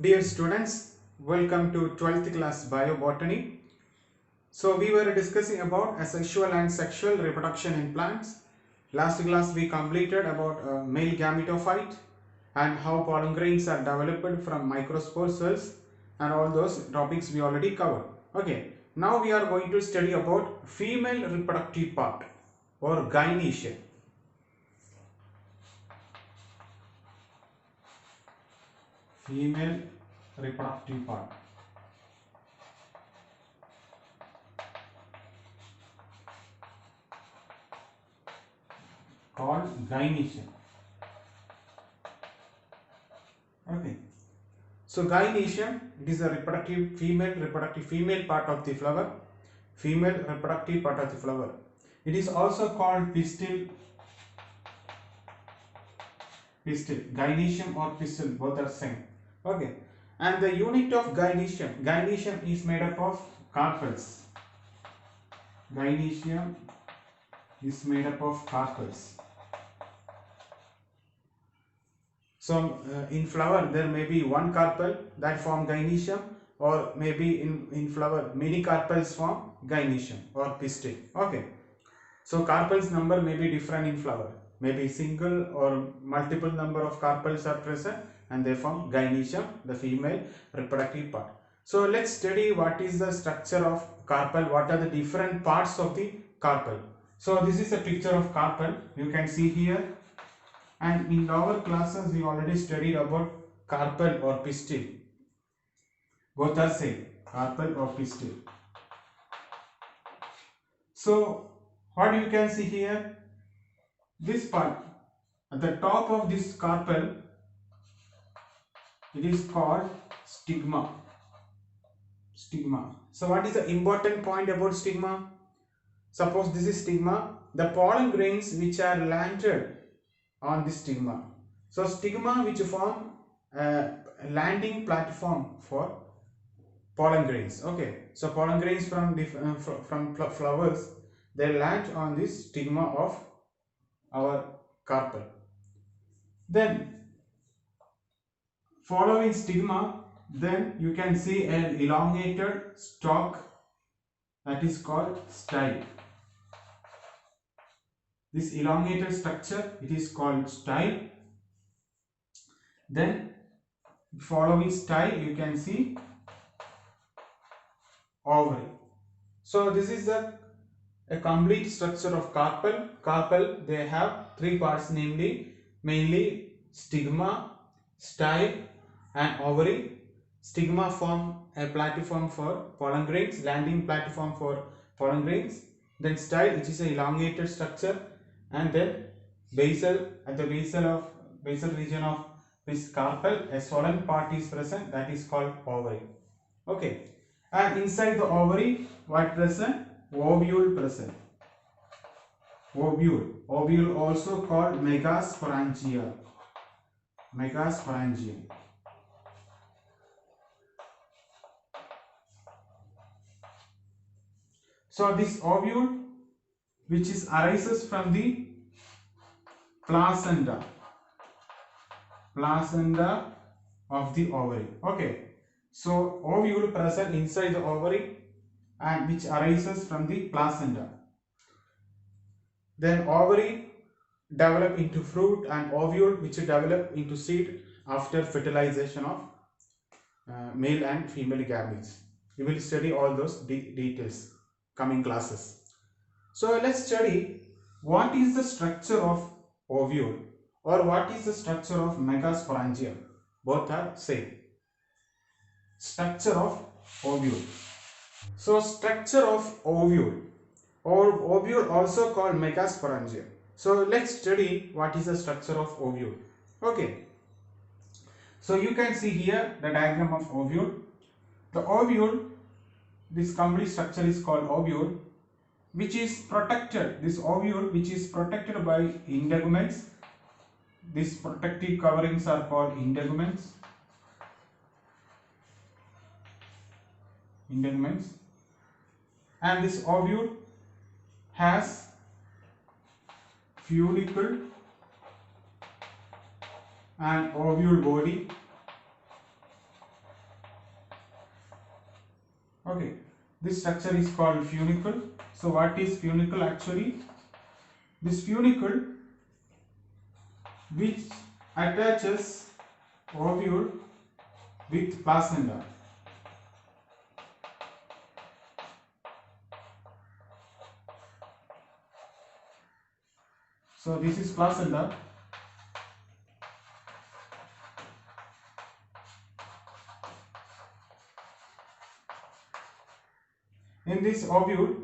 Dear students, welcome to 12th class Biobotany. So we were discussing about asexual and sexual reproduction in plants. Last class we completed about male gametophyte and how pollen grains are developed from microspore cells, and all those topics we already covered. Okay, now we are going to study about female reproductive part or gynoecium. Female reproductive part called gynoecium. Okay. So gynoecium, it is a reproductive female part of the flower, female reproductive part of the flower. It is also called gynoecium or pistil, both are same. Okay, and the unit of gynoecium is made up of carpels. Gynoecium is made up of carpels. So in flower there may be one carpel that form gynoecium, or maybe in flower many carpels form gynoecium or pistil. Okay. So carpels number may be different in flower. Maybe single or multiple number of carpels are present and they form gynoecium, the female reproductive part. So let's study what is the structure of carpel, what are the different parts of the carpel. So this is a picture of carpel, you can see here, and in lower classes we already studied about carpel or pistil. Both are same, carpel or pistil. So what you can see here, this part at the top of this carpel, it is called stigma. So what is the important point about stigma? Suppose this is stigma, the pollen grains which are landed on this stigma. So stigma which form a landing platform for pollen grains. Okay, so pollen grains from flowers, they land on this stigma of our carpel. Then following stigma, then you can see an elongated stalk, that is called style. This elongated structure, it is called style. Then following style you can see ovary. So this is a complete structure of carpel. Carpel, they have three parts, namely mainly stigma, style and ovary. Stigma form a platform for pollen grains, landing platform for pollen grains. Then style, which is an elongated structure, and then basal, at the basal region of this carpel, a swollen part is present, that is called ovary. Okay, and inside the ovary, what present? Ovule present. Ovule also called megasporangia. Megasporangium. So this ovule, which is arises from the placenta of the ovary. Okay, so ovule present inside the ovary and which arises from the placenta. Then ovary develop into fruit and ovule which develop into seed after fertilization of male and female gametes. We will study all those details coming classes. So let's study what is the structure of ovule or what is the structure of megasporangium. Both are same. Structure of ovule. So structure of ovule or ovule also called megasporangium. So let's study what is the structure of ovule. Okay. So you can see here the diagram of ovule. The ovule, this complete structure is called ovule, which is protected, this ovule which is protected by integuments. These protective coverings are called integuments. And this ovule has follicle and ovule body Okay, this structure is called funicle. So what is funicle actually? This funicle which attaches ovule with placenta. So this is placenta. In this ovule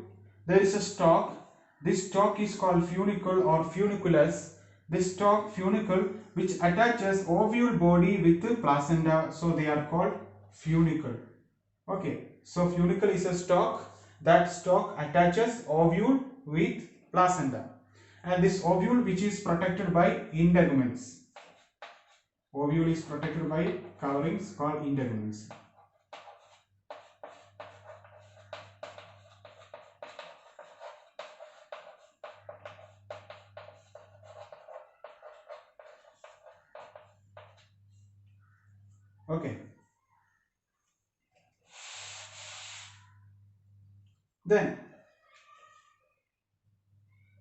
there is a stalk. This stalk is called funicle or funiculus. This stalk funicle which attaches ovule body with the placenta, so they are called funicle. Okay, so funicle is a stalk. That stalk attaches ovule with placenta, and this ovule which is protected by integuments. Ovule is protected by coverings called integuments. Okay. Then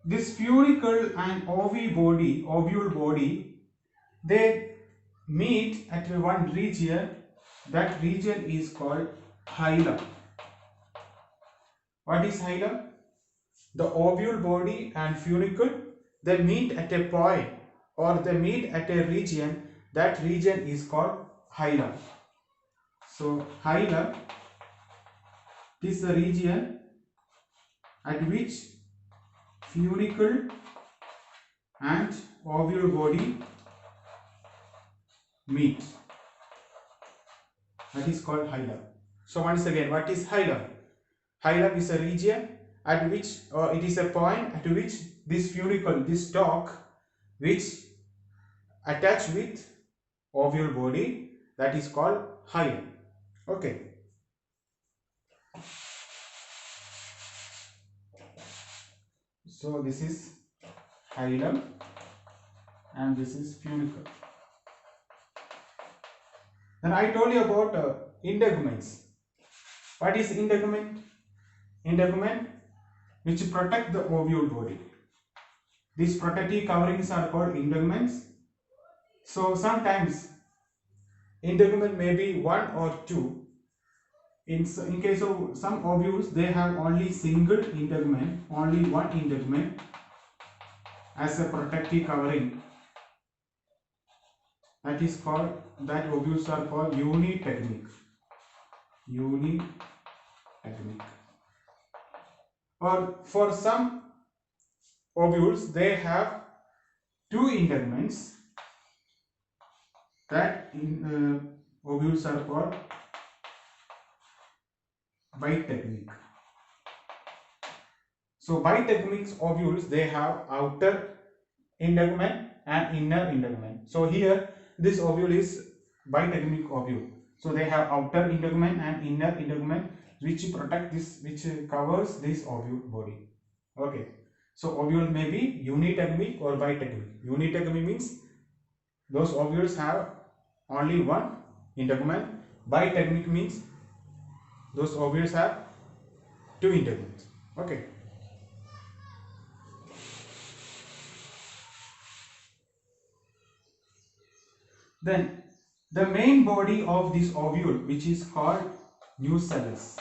this funicle and ovule body, they meet at one region. That region is called hilum. What is hilum? The ovule body and funicle, they meet at a point, or they meet at a region. That region is called hilum. So hilum is the region at which funicle and ovule body meet. That is called hilum. So once again, what is hilum? Hilum is a region at which, or it is a point at which this funicle, this stalk, which attach with ovule body, that is called hilum. Okay. So this is hilum and this is funicle. Then I told you about integuments. What is integument? Integument which protect the ovule body. These protective coverings are called integuments. So sometimes integument may be one or two. In case of some ovules, they have only single integument, only one integument as a protective covering. That is called, that ovules are called unitegmic. Unitegmic. Or for some ovules, they have two integuments. That ovules are called bitegmic. So bitegmic ovules, they have outer integument and inner integument. So here this ovule is bitegmic ovule. So they have outer integument and inner integument which protect this, which covers this ovule body. Okay. So ovule may be unitegmic or bitegmic. Unitegmic means those ovules have only one integument. Bitegmic means those ovules have two integuments. Okay. Then the main body of this ovule, which is called nucellus.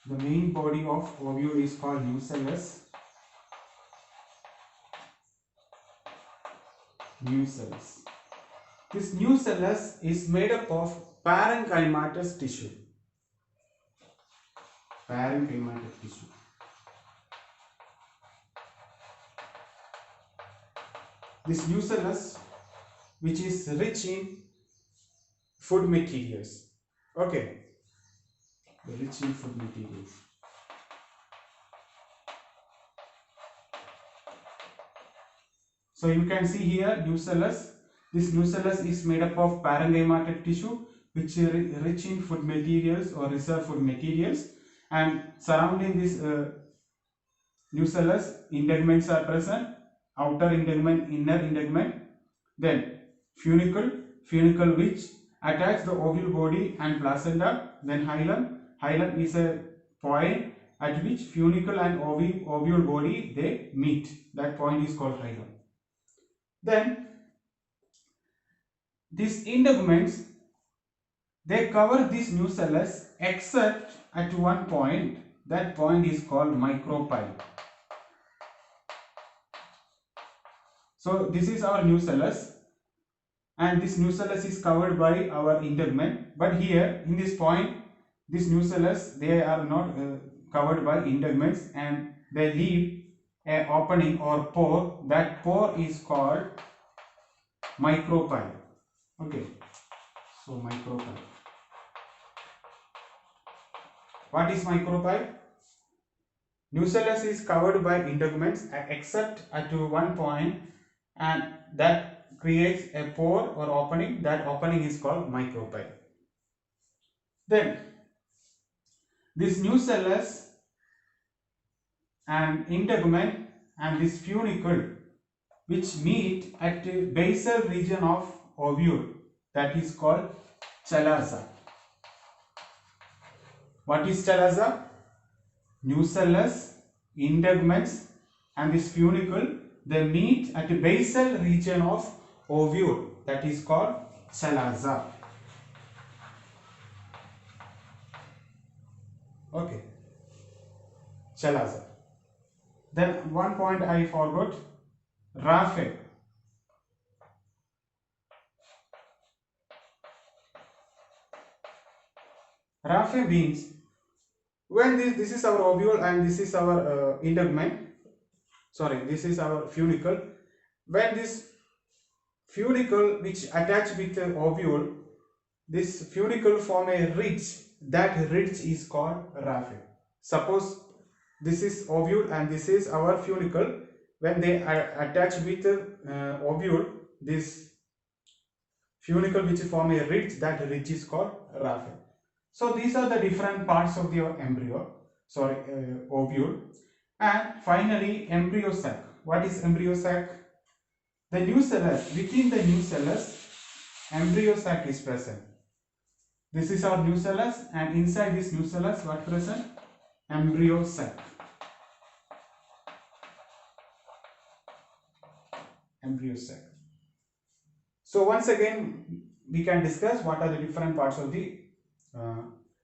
The main body of ovule is called nucellus. Nucellus. This nucellus is made up of parenchymatous tissue. Parenchymatous tissue. This nucellus, which is rich in food materials. Okay. Rich in food materials. So you can see here nucellus. This nucellus is made up of parenchymatous tissue which is rich in food materials or reserve food materials, and surrounding this nucellus integuments are present, outer integument, inner integument, then funicle which attach the ovule body and placenta. Then hilum. Hilum is a point at which funicle and ovule body they meet. That point is called hilum. Then these integuments they cover these nucellus except at one point. That point is called micropyle. So this is our nucellus, and this nucellus is covered by our integument. But here in this point, this nucellus they are not covered by integuments, and they leave an opening or pore. That pore is called micropyle. Okay, so micropyle. What is micropyle? Nucellus is covered by integuments except at one point, and that creates a pore or opening. That opening is called micropyle. Then this nucellus and integument and this funicle which meet at the basal region of ovule, that is called chalaza. What is chalaza? Nucellus, integuments and this funicle they meet at the basal region of ovule, that is called chalaza. Okay, chalaza. Then one point I forgot, raphe. Raphe means when this is our ovule and this is our integument. Sorry, this is our funicle. When this funicle which attach with the ovule, this funicle form a ridge. That ridge is called raphe. Suppose this is ovule and this is our funicle. When they attach with the ovule, this funicle which form a ridge, that ridge is called raphe. So these are the different parts of the embryo, ovule. And finally, embryo sac. What is embryo sac? The nucellus, within the nucellus, embryo sac is present. This is our nucellus, and inside this nucellus, what present? Embryo sac. Embryo sac. So once again, we can discuss what are the different parts of the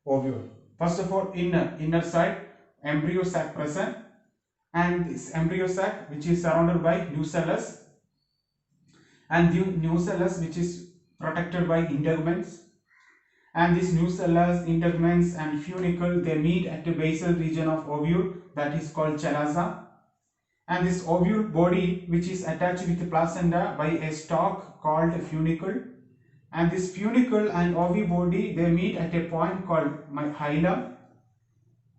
ovule. First of all, inner side, embryo sac present, and this embryo sac which is surrounded by nucellus, and the nucellus which is protected by integuments, and this nucellus, integuments and funicle they meet at the basal region of ovule, that is called chalaza, and this ovule body which is attached with the placenta by a stalk called funicle, and this funicle and ovule body they meet at a point called hilum,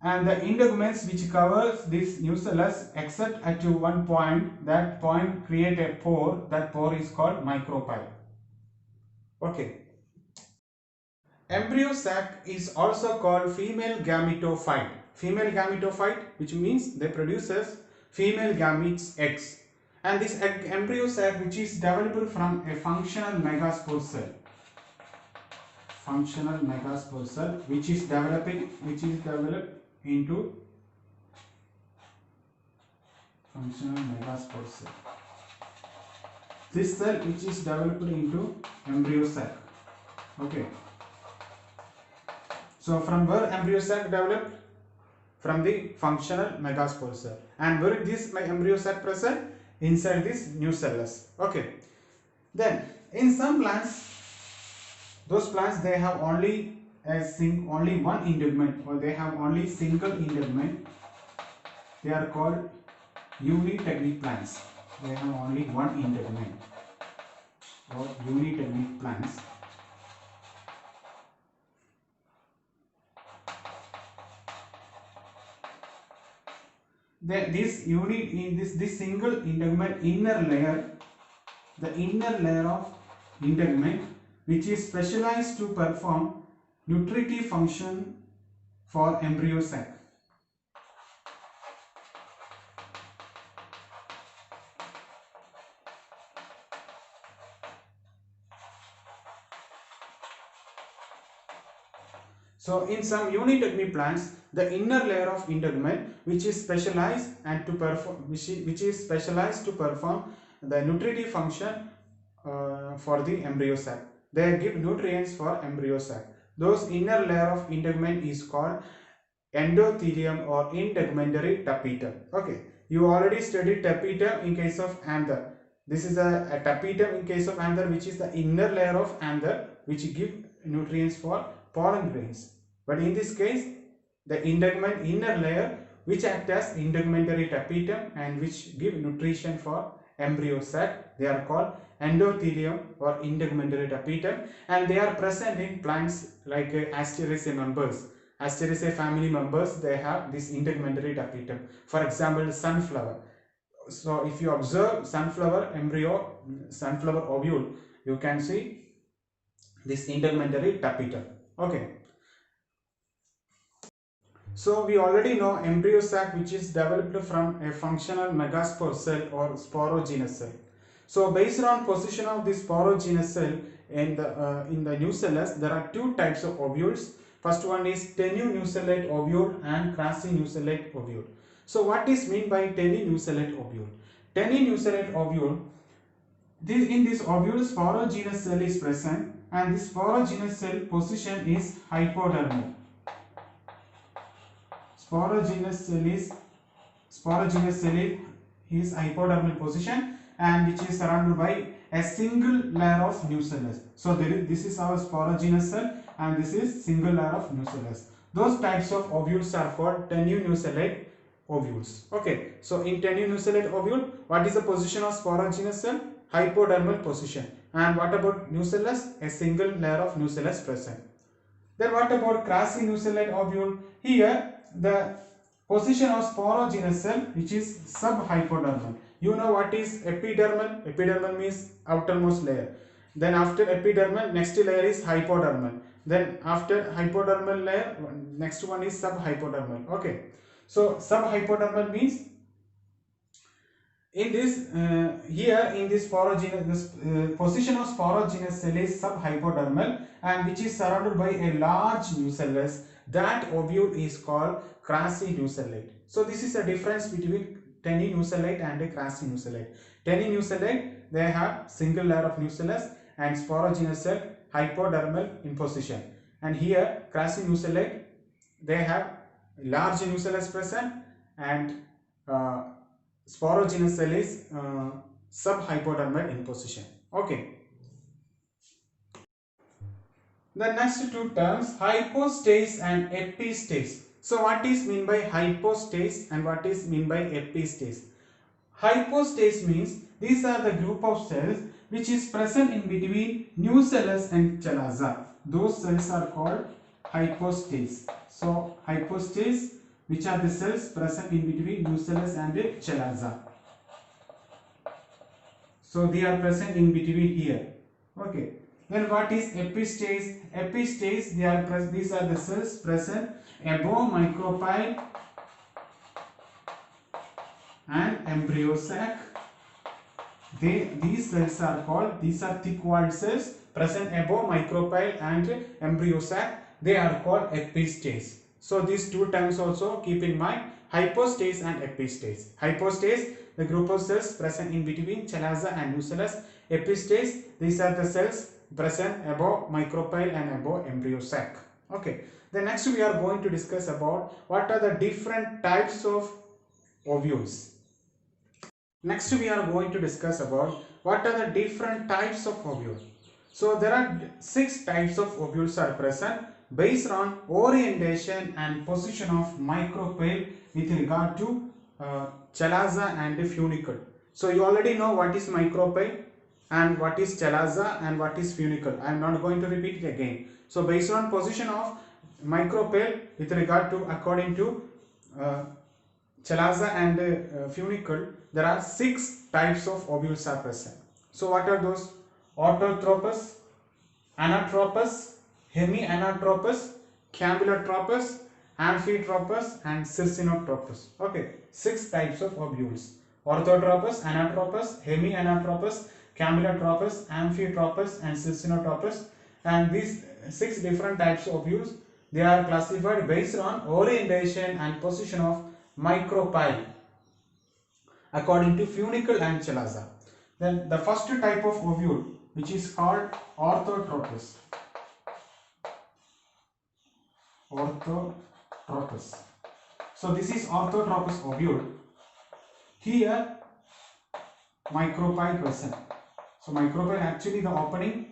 and the integuments which covers this nucellus except at one point, that point create a pore. That pore is called micropyle. Okay. Embryo sac is also called female gametophyte. Female gametophyte, which means they produces female gametes, eggs, and this embryo sac which is developed from a functional megaspore cell. Functional megaspore cell which is developed into functional megaspore cell. This cell which is developed into embryo sac. Okay. So from where embryo sac developed? From the functional megaspore cell. And where is this embryo sac present? Inside this nucellus. Okay. Then in some plants, those plants they have only one integument, or they have only single integument. They are called unitechnic plants. They have only one integument, or unitechnic plants. This single integument inner layer, the inner layer of integument which is specialized to perform nutritive function for embryo sac. So in some unitecmy plants, the inner layer of integument, which is specialized and to perform, which is specialized to perform the nutritive function for the embryo sac. They give nutrients for embryo sac. Those inner layer of integument is called endothelium or integumentary tapetum. Okay, you already studied tapetum in case of anther. This is a tapetum in case of anther, which is the inner layer of anther, which give nutrients for pollen grains. But in this case, the integument inner layer, which act as integumentary tapetum and which give nutrition for embryo sac, they are called endothelium or integumentary tapetum, and they are present in plants like Asteraceae members. Asteraceae family members, they have this integumentary tapetum. For example, sunflower. So if you observe sunflower embryo, sunflower ovule, you can see this integumentary tapetum. Okay. So we already know embryo sac, which is developed from a functional megaspore cell or sporogenous cell. So based on position of this sporogenous cell in the nucellus, there are two types of ovules. First one is tenunucellate ovule and crassinucellate ovule. So what is mean by tenunucellate ovule? Tenunucellate ovule, in this ovule sporogenous cell is present, and this sporogenous cell position is hypodermal. Sporogenous cell is hypodermal position, and which is surrounded by a single layer of nucellus. So this is our sporogenous cell, and this is single layer of nucellus. Those types of ovules are called tenunucellate ovules. Okay, so in tenunucellate ovule, what is the position of sporogenous cell? Hypodermal position. And what about nucellus? A single layer of nucellus present. Then what about crassinucellate ovule? Here the position of sporogenous cell, which is subhypodermal. You know what is epidermal? Epidermal means outermost layer. Then after epidermal, next layer is hypodermal. Then after hypodermal layer, next one is subhypodermal. Okay. So subhypodermal means in this here in this sporogenous position of sporogenous cell is subhypodermal, and which is surrounded by a large nucellus. That ovule is called crassinucellate. So this is a difference between tenunucellate and crassinucellate. Tenunucellate, they have single layer of nucellus, and sporogenous cell hypodermal in position. And here crassinucellate, they have large nucellus present, and sporogenous cell is subhypodermal in position. Okay. The next two terms, hypostase and epistase. So what is mean by hypostase and what is mean by epistase? Hypostase means these are the group of cells which is present in between nucellus and chalaza. Those cells are called hypostase. So hypostase, which are the cells present in between nucellus and chalaza. So they are present in between here. Okay. Then what is epistase? Epistase, these are the cells present above micropyle and embryo sac. These cells are called, these are thick walled cells present above micropyle and embryo sac. They are called epistase. So these two terms also keep in mind, hypostase and epistase. Hypostase, the group of cells present in between chalaza and nucellus. Epistase, these are the cells present above micropyle and above embryo sac. Okay. Then next we are going to discuss about what are the different types of ovules. Next we are going to discuss about what are the different types of ovules. So there are 6 types of ovules are present based on orientation and position of micropyle with regard to chalaza and funicle. So you already know what is micropyle and what is chalaza and what is funicle. I am not going to repeat it again. So based on position of micropyle with regard to according to chalaza and funicle, there are 6 types of ovules are present. So what are those? Autotropous, anatropous, hemianatropous, campylotropous, amphitropous and circinotropous. Okay, 6 types of ovules. Orthotropous, anatropous, hemianatropous, campylotropous, amphitropous and circinotropous. And these 6 different types of ovules They are classified based on orientation and position of micropyle according to funicle and chalaza. Then the first type of ovule, which is called orthotropous. Orthotropous. So this is orthotropous ovule. Here micropyle present. So micropyle actually the opening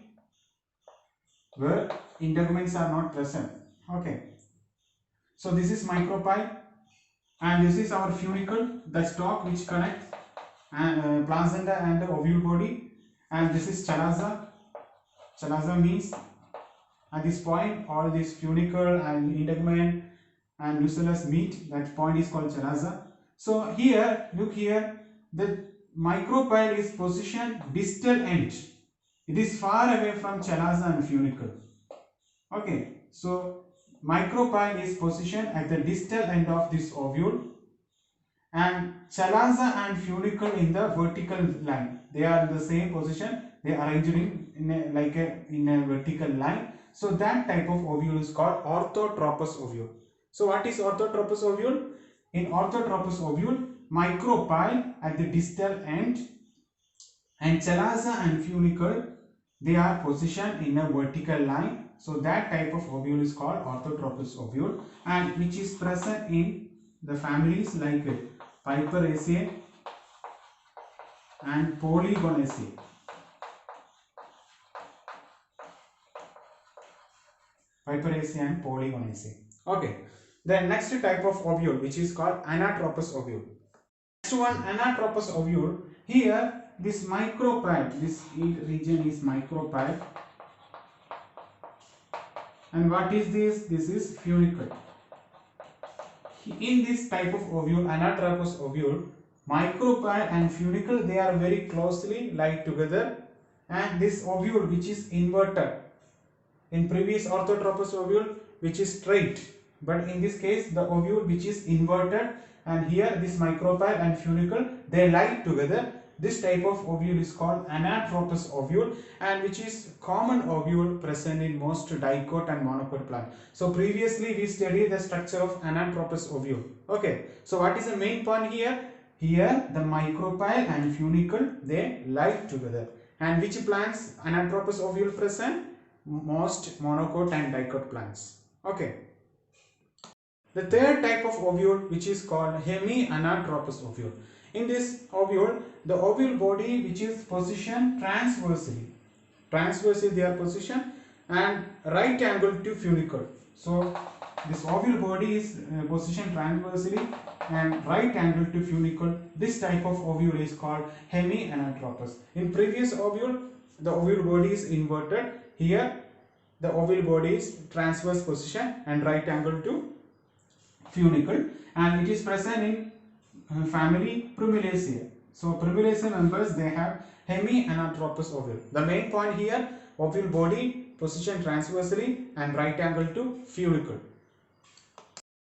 where integuments are not present. Okay. So this is micropyle and this is our funicle, the stalk which connects placenta and the ovule body, and this is chalaza. Chalaza means at this point all this funicle and integument and nucellus meet. That point is called chalaza. So here, look here, the micropyle is positioned distal end. It is far away from chalaza and funicle. Okay, so micropyle is positioned at the distal end of this ovule, and chalaza and funicle in the vertical line. They are in the same position. They are arranged in a vertical line. So that type of ovule is called orthotropous ovule. So what is orthotropous ovule? In orthotropous ovule, micropyle at the distal end and chalaza and funicle, they are positioned in a vertical line. So that type of ovule is called orthotropous ovule, and which is present in the families like Piperaceae and Polygonaceae. Piperaceae and Polygonaceae. Okay. The next type of ovule, which is called anatropous ovule. Next one, anatropous ovule. Here, this micropyle, this region is micropyle. And what is this? This is funicle. In this type of ovule, anatropous ovule, micropyle and funicle, they are very closely linked together, and this ovule which is inverted. In previous orthotropous ovule which is straight, but in this case the ovule which is inverted, and here this micropyle and funicle, they lie together. This type of ovule is called anatropous ovule, and which is common ovule present in most dicot and monocot plant. So previously we studied the structure of anatropous ovule. Okay, so what is the main point here? Here the micropyle and funicle, they lie together. And which plants anatropous ovule present? Most monocot and dicot plants. Okay. The third type of ovule, which is called hemianatropous ovule. In this ovule, the ovule body which is positioned transversely. Transversely they are positioned and right angle to funicle. So this ovule body is positioned transversely and right angle to funicle. This type of ovule is called hemianatropous. In previous ovule, the ovule body is inverted. Here the ovule body is transverse position and right angle to funicle, and it is present in family Primulaceae. So Primulaceae members, they have hemianatropous ovule. The main point here, ovule body position transversely and right angle to funicle.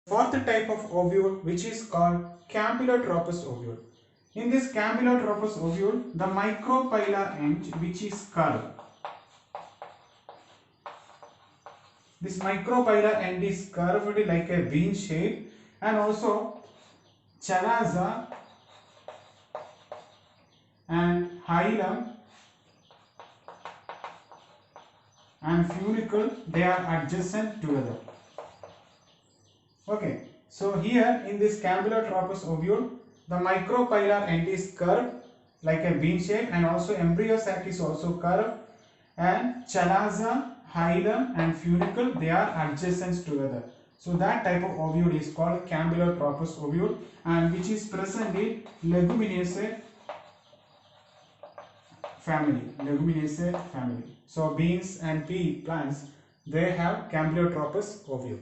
Fourth type of ovule, which is called campylotropous ovule. In this campylotropous ovule, the micropylar end which is curved. This micropylar end is curved like a bean shape, and also chalaza and hilum and funicle, they are adjacent together. Okay, so here in this campylotropous ovule, the micropylar end is curved like a bean shape, and also embryo sac is also curved, and chalaza, hilum and funicle, they are adjacent together. So that type of ovule is called campylotropous ovule, and which is present in Leguminosae family. Leguminosae family. So beans and pea plants, they have campylotropous ovule.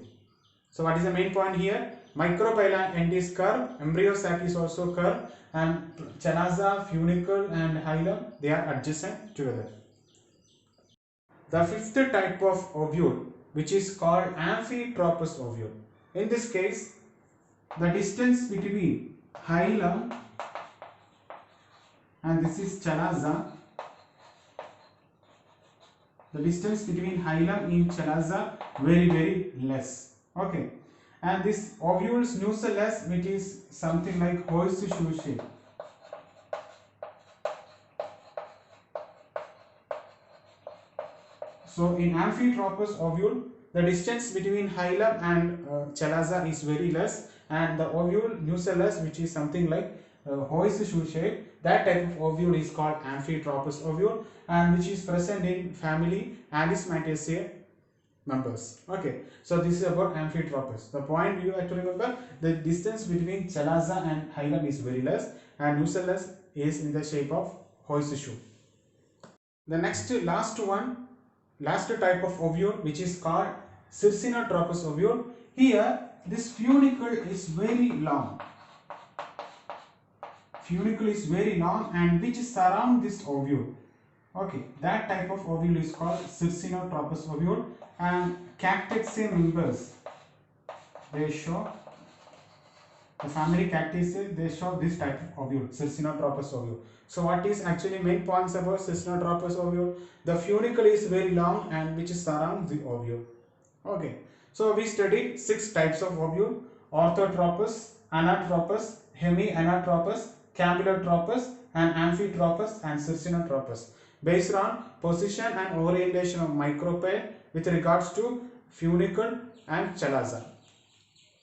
So what is the main point here? Micropylar end is curved, embryo sac is also curved, and chalaza, funicle and hilum, they are adjacent together. The fifth type of ovule, which is called amphitropous ovule. In this case, the distance between hilum and this is chalaza The distance between hilum in chalaza very less. Okay. And this ovules nucellus, which is something like horseshoe shape. So in Amphitropous ovule, the distance between hilum and chalaza is very less, and the ovule nucellus, which is something like horseshoe shape, that type of ovule is called Amphitropous ovule, and which is present in family Alismataceae members. Okay, so this is about Amphitropous. The point you have to remember, the distance between chalaza and hilum is very less, and nucellus is in the shape of horseshoe. The last type of ovule, which is called Circinotropous ovule. Here this funicle is very long. Funicle is very long and which surround this ovule. Okay, that type of ovule is called Circinotropous ovule, and Cactaceae members, they show, the family Cactaceae, they show this type of ovule, Circinotropous ovule. So what is actually main points about Circinotropous ovule? The funicle is very long and which surrounds the ovule. Okay, so we studied 6 types of ovule: orthotropous, anatropous, hemianatropous, campylotropous, and amphitropous, and circinotropous, based on position and orientation of micropyle with regards to funicle and chalaza,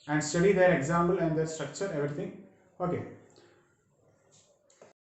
and study their example and their structure, everything. Okay,